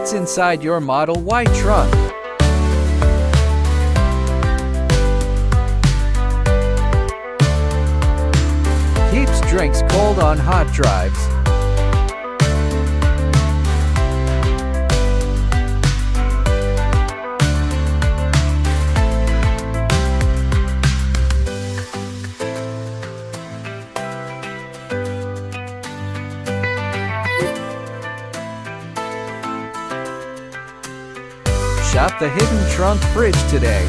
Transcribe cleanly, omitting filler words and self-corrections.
What's inside your Model Y trunk? Keeps drinks cold on hot drives. Shop the hidden trunk fridge today.